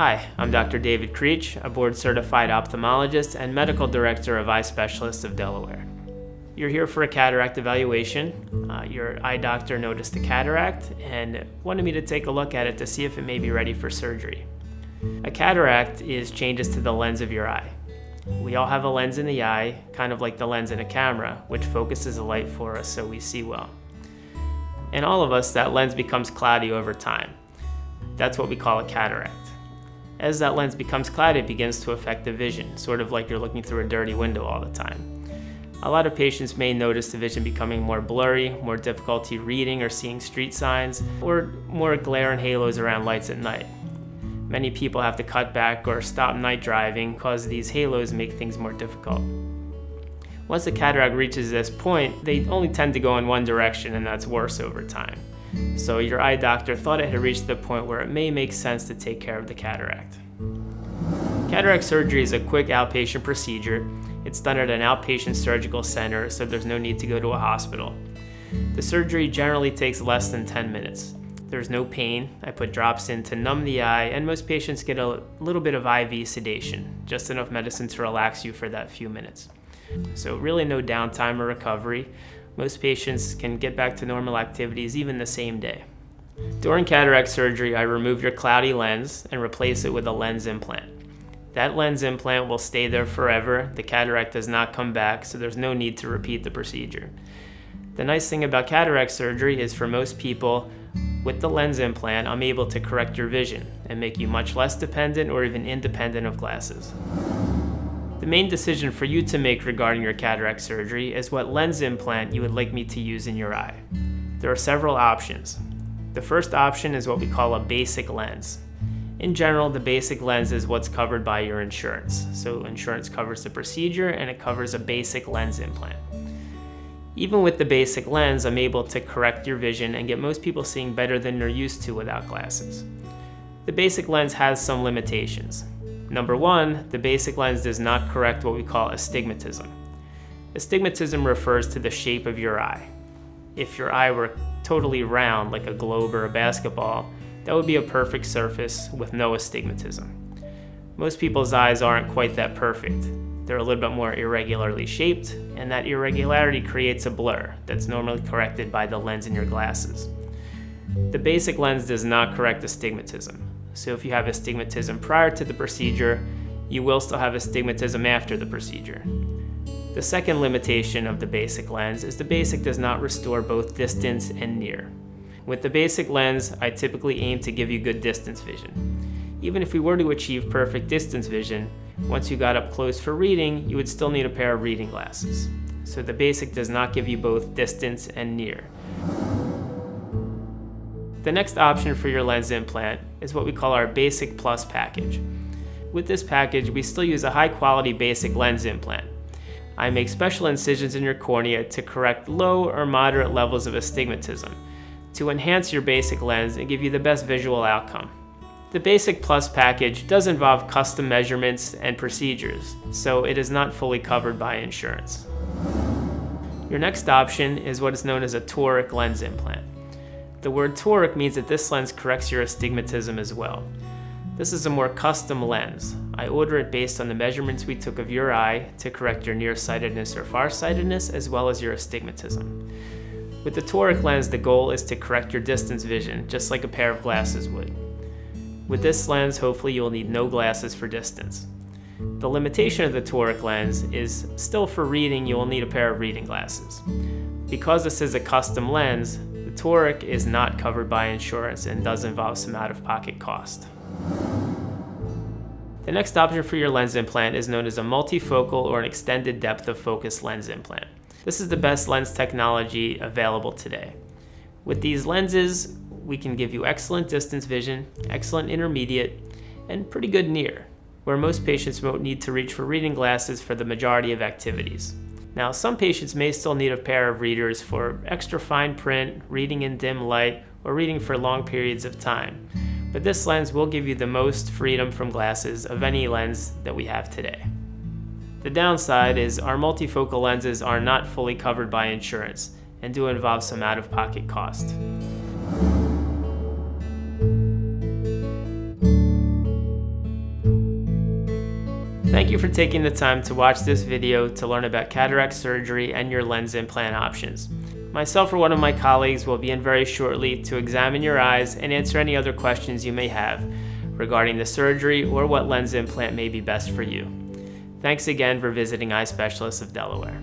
Hi, I'm Dr. David Creech, a board-certified ophthalmologist and medical director of Specialists of Delaware. You're here for a cataract evaluation. Your eye doctor noticed a cataract and wanted me to take a look at it to see if it may be ready for surgery. A cataract is changes to the lens of your eye. We all have a lens in the eye, kind of like the lens in a camera, which focuses the light for us so we see well. In all of us, that lens becomes cloudy over time. That's what we call a cataract. As that lens becomes cloudy, it begins to affect the vision, sort of like you're looking through a dirty window all the time. A lot of patients may notice the vision becoming more blurry, more difficulty reading or seeing street signs, or more glare and halos around lights at night. Many people have to cut back or stop night driving because these halos make things more difficult. Once the cataract reaches this point, they only tend to go in one direction, and that's worse over time. So your eye doctor thought it had reached the point where it may make sense to take care of the cataract. Cataract surgery is a quick outpatient procedure. It's done at an outpatient surgical center, so there's no need to go to a hospital. The surgery generally takes less than 10 minutes. There's no pain. I put drops in to numb the eye, and most patients get a little bit of IV sedation, just enough medicine to relax you for that few minutes. So really no downtime or recovery. Most patients can get back to normal activities even the same day. During cataract surgery, I remove your cloudy lens and replace it with a lens implant. That lens implant will stay there forever. The cataract does not come back, so there's no need to repeat the procedure. The nice thing about cataract surgery is for most people, with the lens implant, I'm able to correct your vision and make you much less dependent or even independent of glasses. The main decision for you to make regarding your cataract surgery is what lens implant you would like me to use in your eye. There are several options. The first option is what we call a basic lens. In general, the basic lens is what's covered by your insurance. So insurance covers the procedure and it covers a basic lens implant. Even with the basic lens, I'm able to correct your vision and get most people seeing better than they're used to without glasses. The basic lens has some limitations. Number one, the basic lens does not correct what we call astigmatism. Astigmatism refers to the shape of your eye. If your eye were totally round, like a globe or a basketball, that would be a perfect surface with no astigmatism. Most people's eyes aren't quite that perfect. They're a little bit more irregularly shaped, and that irregularity creates a blur that's normally corrected by the lens in your glasses. The basic lens does not correct astigmatism. So if you have astigmatism prior to the procedure, you will still have astigmatism after the procedure. The second limitation of the basic lens is the basic does not restore both distance and near. With the basic lens, I typically aim to give you good distance vision. Even if we were to achieve perfect distance vision, once you got up close for reading, you would still need a pair of reading glasses. So the basic does not give you both distance and near. The next option for your lens implant is what we call our Basic Plus package. With this package, we still use a high-quality basic lens implant. I make special incisions in your cornea to correct low or moderate levels of astigmatism, to enhance your basic lens and give you the best visual outcome. The Basic Plus package does involve custom measurements and procedures, so it is not fully covered by insurance. Your next option is what is known as a TORIC lens implant. The word toric means that this lens corrects your astigmatism as well. This is a more custom lens. I order it based on the measurements we took of your eye to correct your nearsightedness or farsightedness as well as your astigmatism. With the toric lens, the goal is to correct your distance vision, just like a pair of glasses would. With this lens, hopefully you'll need no glasses for distance. The limitation of the toric lens is still for reading, you will need a pair of reading glasses. Because this is a custom lens, the TORIC is not covered by insurance and does involve some out-of-pocket cost. The next option for your lens implant is known as a multifocal or an extended depth of focus lens implant. This is the best lens technology available today. With these lenses, we can give you excellent distance vision, excellent intermediate, and pretty good near, where most patients won't need to reach for reading glasses for the majority of activities. Now, some patients may still need a pair of readers for extra fine print, reading in dim light, or reading for long periods of time. But this lens will give you the most freedom from glasses of any lens that we have today. The downside is our multifocal lenses are not fully covered by insurance and do involve some out-of-pocket cost. Thank you for taking the time to watch this video to learn about cataract surgery and your lens implant options. Myself or one of my colleagues will be in very shortly to examine your eyes and answer any other questions you may have regarding the surgery or what lens implant may be best for you. Thanks again for visiting Eye Specialists of Delaware.